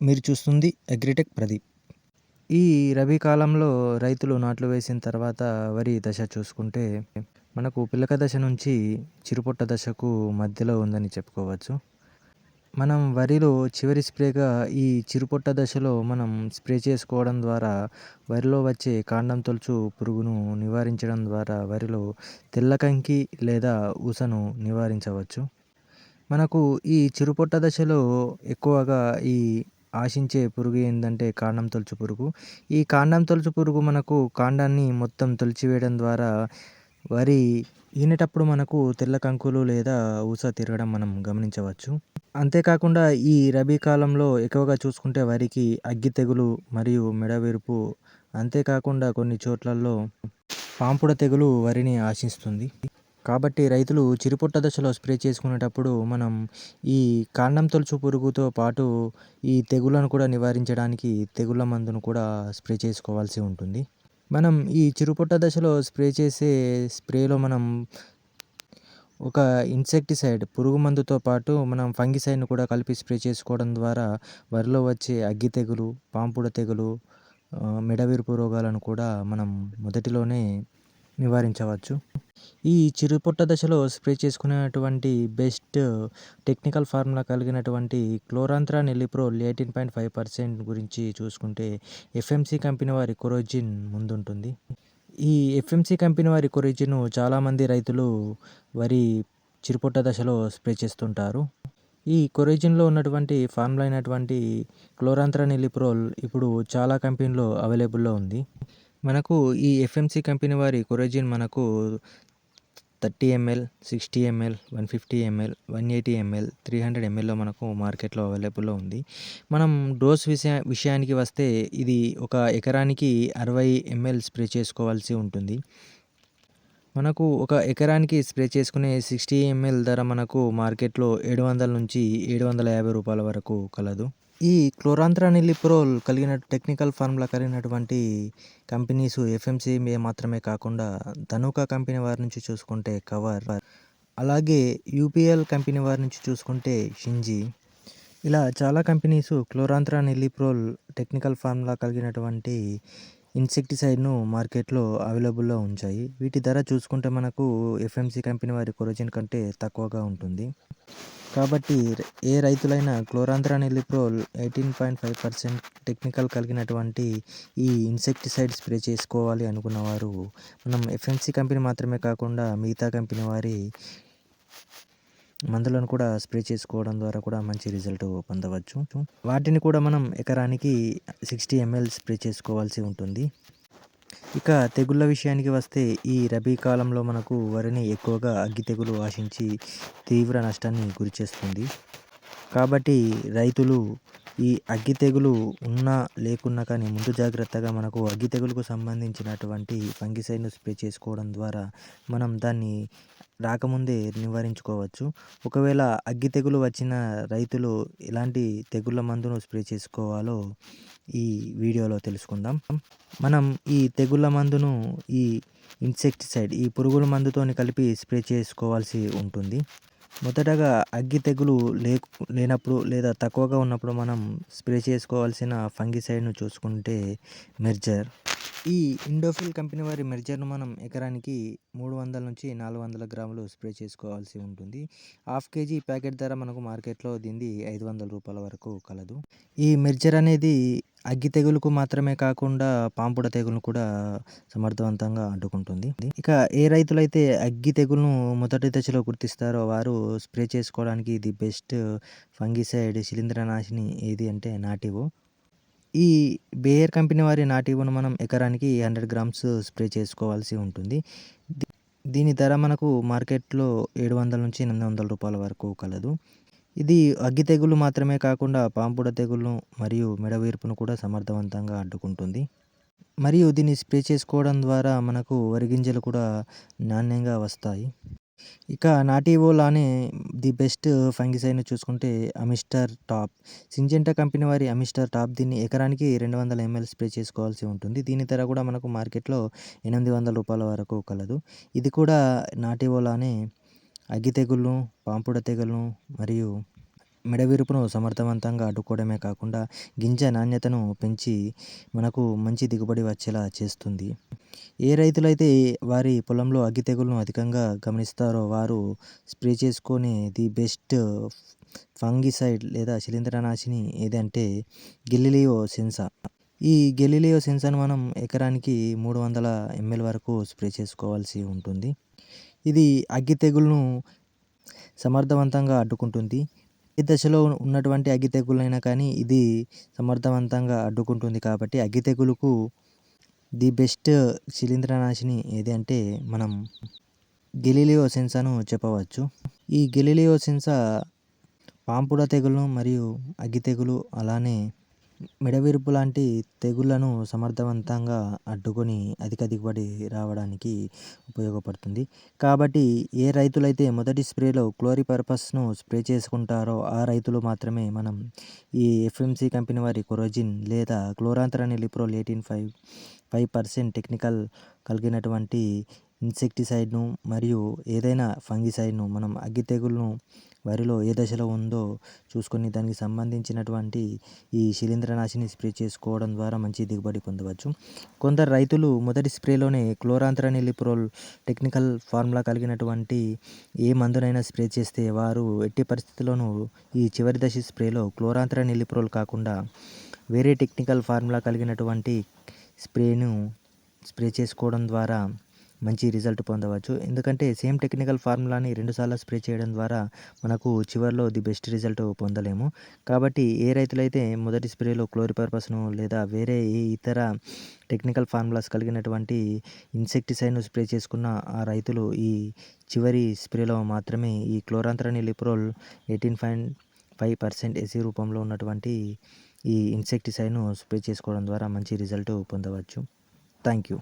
మీరు చూస్తుంది అగ్రిటెక్ ప్రదీప్. ఈ రబీ కాలంలో రైతులు నాట్లు వేసిన తర్వాత వరి దశ చూసుకుంటే మనకు పిలక దశ నుంచి చిరుపొట్ట దశకు మధ్యలో ఉందని చెప్పుకోవచ్చు. మనం వరిలో చివరి స్ప్రేగా ఈ చిరుపొట్ట దశలో మనం స్ప్రే చేసుకోవడం ద్వారా వరిలో వచ్చే కాండం తొలుచు పురుగును నివారించడం ద్వారా వరిలో తెల్ల కంకి లేదా ఊసను నివారించవచ్చు. మనకు ఈ చిరుపొట్ట దశలో ఎక్కువగా ఈ ఆశించే పురుగు ఏందంటే కాండం తొలుచు పురుగు. ఈ కాండం తొలుచు పురుగు మనకు కాండాన్ని మొత్తం తొలిచివేయడం ద్వారా వరి ఈనేటప్పుడు మనకు తెల్ల కంకులు లేదా ఊస తిరగడం మనం గమనించవచ్చు. అంతేకాకుండా ఈ రబీ కాలంలో ఎక్కువగా చూసుకుంటే వరికి అగ్గి తెగులు మరియు మెడవిరుపు, అంతేకాకుండా కొన్ని చోట్లల్లో పాంపుడ తెగులు వరిని ఆశిస్తుంది. కాబట్టి రైతులు చిరుపొట్ట దశలో స్ప్రే చేసుకునేటప్పుడు మనం ఈ కాండం తొలుచు పురుగుతో పాటు ఈ తెగుళ్ళను కూడా నివారించడానికి తెగుళ్ళ మందును కూడా స్ప్రే చేసుకోవాల్సి ఉంటుంది. మనం ఈ చిరుపొట్ట దశలో స్ప్రే చేసే స్ప్రేలో మనం ఒక ఇన్సెక్టిసైడ్ పురుగు మందుతో పాటు మనం ఫంగిసైడ్‌ను కూడా కలిపి స్ప్రే చేసుకోవడం ద్వారా వరిలో వచ్చే అగ్గి తెగులు, పాంపుడ తెగులు, మెడవిరుపు రోగాలను కూడా మనం మొదటిలోనే నివారించవచ్చు. ఈ చిరుపొట్ట దశలో స్ప్రే చేసుకునేటువంటి బెస్ట్ టెక్నికల్ ఫార్ములా కలిగినటువంటి క్లోరాంత్రాన్ ఎలిప్రోల్ 18.5% గురించి చూసుకుంటే ఎఫ్ఎంసి కంపెనీ వారి కొరోజిన్ ముందుంటుంది. ఈ ఎఫ్ఎంసి కంపెనీ వారి కొరోజిన్‌ను చాలామంది రైతులు వరి చిరుపొట్ట దశలో స్ప్రే చేస్తుంటారు. ఈ కొరోజిన్‌లో ఉన్నటువంటి ఫార్ములా అయినటువంటి క్లోరాంత్రాన్ ఎలిప్రోల్ ఇప్పుడు చాలా కంపెనీలో అవైలబుల్‌లో ఉంది. మనకు ఈ ఎఫ్ఎంసి కంపెనీ వారి కొరోజిన్ మనకు 30 ఎంఎల్, 60 ఎంఎల్, 150 ఎంఎల్, 180 ఎంఎల్, 300 ఎంఎల్‌లో మనకు మార్కెట్‌లో అవైలబుల్‌లో ఉంది. మనం డోస్ విషయానికి వస్తే ఇది ఒక ఎకరానికి 60 ఎంఎల్ స్ప్రే చేసుకోవాల్సి ఉంటుంది. మనకు ఒక ఎకరానికి స్ప్రే చేసుకునే 60 ఎంఎల్ ధర మనకు మార్కెట్‌లో 700-750 రూపాయల వరకు కలదు. ఈ క్లోరాంత్రానిలిప్రోల్ కలిగిన టెక్నికల్ ఫార్ములా కలిగినటువంటి కంపెనీస్ ఎఫ్ఎంసి మాత్రమే కాకుండా ధనుకా కంపెనీ వారి నుంచి చూసుకుంటే కవర్, అలాగే యూపీఎల్ కంపెనీ వారి నుంచి చూసుకుంటే షింజీ, ఇలా చాలా కంపెనీస్ క్లోరాంత్రానిలిప్రోల్ టెక్నికల్ ఫార్ములా కలిగినటువంటి ఇన్సెక్టిసైడ్‌ను మార్కెట్‌లో అవైలబుల్‌లో ఉంచాయి. వీటి ధర చూసుకుంటే మనకు ఎఫ్ఎంసి కంపెనీ వారి కొరోజిన్ కంటే తక్కువగా ఉంటుంది. కాబట్టి ఏ రైతులైనా క్లోరాంత్రానిలిప్రోల్ 18.5% టెక్నికల్ కలిగినటువంటి ఈ ఇన్సెక్టిసైడ్ స్ప్రే చేసుకోవాలి అనుకున్నవారు మనం ఎఫ్ఎంసి కంపెనీ మాత్రమే కాకుండా మిగతా కంపెనీ వారి మందులను కూడా స్ప్రే చేసుకోవడం ద్వారా కూడా మంచి రిజల్ట్ పొందవచ్చు. వాటిని కూడా మనం ఎకరానికి 60 ఎంఎల్ స్ప్రే చేసుకోవాల్సి ఉంటుంది. ఇక తెగుళ్ళ విషయానికి వస్తే ఈ రబీ కాలంలో మనకు వరిని ఎక్కువగా అగ్గి తెగులు ఆశించి తీవ్ర నష్టాన్ని గురిచేస్తుంది. కాబట్టి రైతులు ఈ అగ్గి తెగులు ఉన్నా లేకున్నా కానీ ముందు జాగ్రత్తగా మనకు అగ్గి తెగులుకు సంబంధించినటువంటి ఫంగిసైడ్‌ను స్ప్రే చేసుకోవడం ద్వారా మనం దాన్ని రాకముందే నివారించుకోవచ్చు. ఒకవేళ అగ్గి తెగులు వచ్చిన రైతులు ఎలాంటి తెగుళ్ళ మందును స్ప్రే చేసుకోవాలో ఈ వీడియోలో తెలుసుకుందాం. మనం ఈ తెగుళ్ళ మందును ఈ ఇన్సెక్టిసైడ్ ఈ పురుగుల మందుతోని కలిపి స్ప్రే చేసుకోవాల్సి ఉంటుంది. మొదటగా అగ్గి తెగులు లేనప్పుడు లేదా తక్కువగా ఉన్నప్పుడు మనం స్ప్రే చేసుకోవాల్సిన ఫంగిసైడ్‌ను చూసుకుంటే మెర్జర్. ఈ ఇండోఫిల్ కంపెనీ వారి మెర్జర్‌ను మనం ఎకరానికి 300-400 గ్రాములు స్ప్రే చేసుకోవాల్సి ఉంటుంది. హాఫ్ కేజీ ప్యాకెట్ ధర మనకు మార్కెట్‌లో దీనిది 500 రూపాయల వరకు కలదు. ఈ మెర్జర్ అనేది అగ్గి తెగులుకు మాత్రమే కాకుండా పాంపుడ తెగులును కూడా సమర్థవంతంగా అడ్డుకుంటుంది. ఇక ఏ రైతులైతే అగ్గి తెగులును మొదటి దశలో గుర్తిస్తారో వారు స్ప్రే చేసుకోవడానికి ది బెస్ట్ ఫంగిసైడ్ శిలీంద్రనాశిని ఏది అంటే నాటివో. ఈ బేయర్ కంపెనీ వారి నాటివోను మనం ఎకరానికి 100 గ్రామ్స్ స్ప్రే చేసుకోవాల్సి ఉంటుంది. దీని ధర మనకు మార్కెట్‌లో 700-800 రూపాయల వరకు కలదు. ఇది అగ్గి తెగులు మాత్రమే కాకుండా పాంపుడ తెగులును మరియు మెడవిరుపును కూడా సమర్థవంతంగా అడ్డుకుంటుంది. మరియు దీన్ని స్ప్రే చేసుకోవడం ద్వారా మనకు వరి గింజలు కూడా నాణ్యంగా వస్తాయి. ఇక నాటివోలానే ది బెస్ట్ ఫంగిసైడ్‌ని చూసుకుంటే అమిస్టర్ టాప్. సింజెంటా కంపెనీ వారి అమిస్టర్ టాప్ దీన్ని ఎకరానికి 200 ఎంఎల్ స్ప్రే చేసుకోవాల్సి ఉంటుంది. దీని ధర కూడా మనకు మార్కెట్‌లో 800 రూపాయల వరకు కలదు. ఇది కూడా నాటివోలానే అగ్గి తెగులును, పాంపుడ తెగులును మరియు మెడవిరుపును సమర్థవంతంగా అడ్డుకోవడమే కాకుండా గింజ నాణ్యతను పెంచి మనకు మంచి దిగుబడి వచ్చేలా చేస్తుంది. ఏ రైతులైతే వారి పొలంలో అగ్గి తెగులను అధికంగా గమనిస్తారో వారు స్ప్రే చేసుకునే ది బెస్ట్ ఫంగిసైడ్ లేదా శిలీంద్రనాశిని ఏదంటే గెలీలియో సెన్సా. ఈ గెలీలియో సెన్సాను మనం ఎకరానికి 300 ఎంఎల్ వరకు స్ప్రే చేసుకోవాల్సి ఉంటుంది. ఇది అగ్గి తెగులును సమర్థవంతంగా అడ్డుకుంటుంది. ఏ దశలో ఉన్నటువంటి అగ్గి తెగులైనా కానీ ఇది సమర్థవంతంగా అడ్డుకుంటుంది కాబట్టి అగ్గి తెగులుకు ది బెస్ట్ శిలీంద్రనాశిని ఏది అంటే మనం గెలీలియో సెన్సాను చెప్పవచ్చు. ఈ గెలీలియో సెన్సా పాంపుడ తెగులును మరియు అగ్గి తెగులు అలానే మెడవిరుపు లాంటి తెగుళ్లను సమర్థవంతంగా అడ్డుకొని అధిక దిగుబడి రావడానికి ఉపయోగపడుతుంది. కాబట్టి ఏ రైతులైతే మొదటి స్ప్రేలో క్లోరిపర్పస్ను స్ప్రే చేసుకుంటారో ఆ రైతులు మాత్రమే మనం ఈ ఎఫ్ఎంసి కంపెనీ వారి కొరోజిన్ లేదా క్లోరాంత్రనిలిప్రోల్ 5% టెక్నికల్ కలిగినటువంటి ఇన్సెక్టిసైడ్ను మరియు ఏదైనా ఫంగిసైడ్ను మనం అగ్గి తెగులును వరిలో ఏ దశలో ఉందో చూసుకొని దానికి సంబంధించినటువంటి ఈ శిలీంద్రనాశిని స్ప్రే చేసుకోవడం ద్వారా మంచి దిగుబడి పొందవచ్చు. కొందరు రైతులు మొదటి స్ప్రేలోనే క్లోరాంత్రనిలిప్రోల్ టెక్నికల్ ఫార్ములా కలిగినటువంటి ఏ మందునైనా స్ప్రే చేస్తే వారు ఎట్టి పరిస్థితుల్లోనూ ఈ చివరి దశ స్ప్రేలో క్లోరాంత్రనిలిప్రోల్ కాకుండా వేరే టెక్నికల్ ఫార్ములా కలిగినటువంటి స్ప్రే చేసుకోవడం ద్వారా మంచి రిజల్ట్ పొందవచ్చు. ఎందుకంటే సేమ్ టెక్నికల్ ఫార్ములాని 2 సార్లు స్ప్రే చేయడం ద్వారా మనకు చివర్లో ది బెస్ట్ రిజల్ట్ పొందలేము. కాబట్టి ఏ రైతులైతే మొదటి స్ప్రేలో క్లోరిపర్పస్ను లేదా వేరే ఏ ఇతర టెక్నికల్ ఫార్ములాస్ కలిగినటువంటి ఇన్సెక్టిసైడ్ను స్ప్రే చేసుకున్న ఆ రైతులు ఈ చివరి స్ప్రేలో మాత్రమే ఈ క్లోరాంత్రనిలిప్రోల్ 18.5% ఎసి రూపంలో ఉన్నటువంటి ఈ ఇన్సెక్టిసైడ్ను స్ప్రే చేసుకోవడం ద్వారా మంచి రిజల్ట్ పొందవచ్చు. Thank you.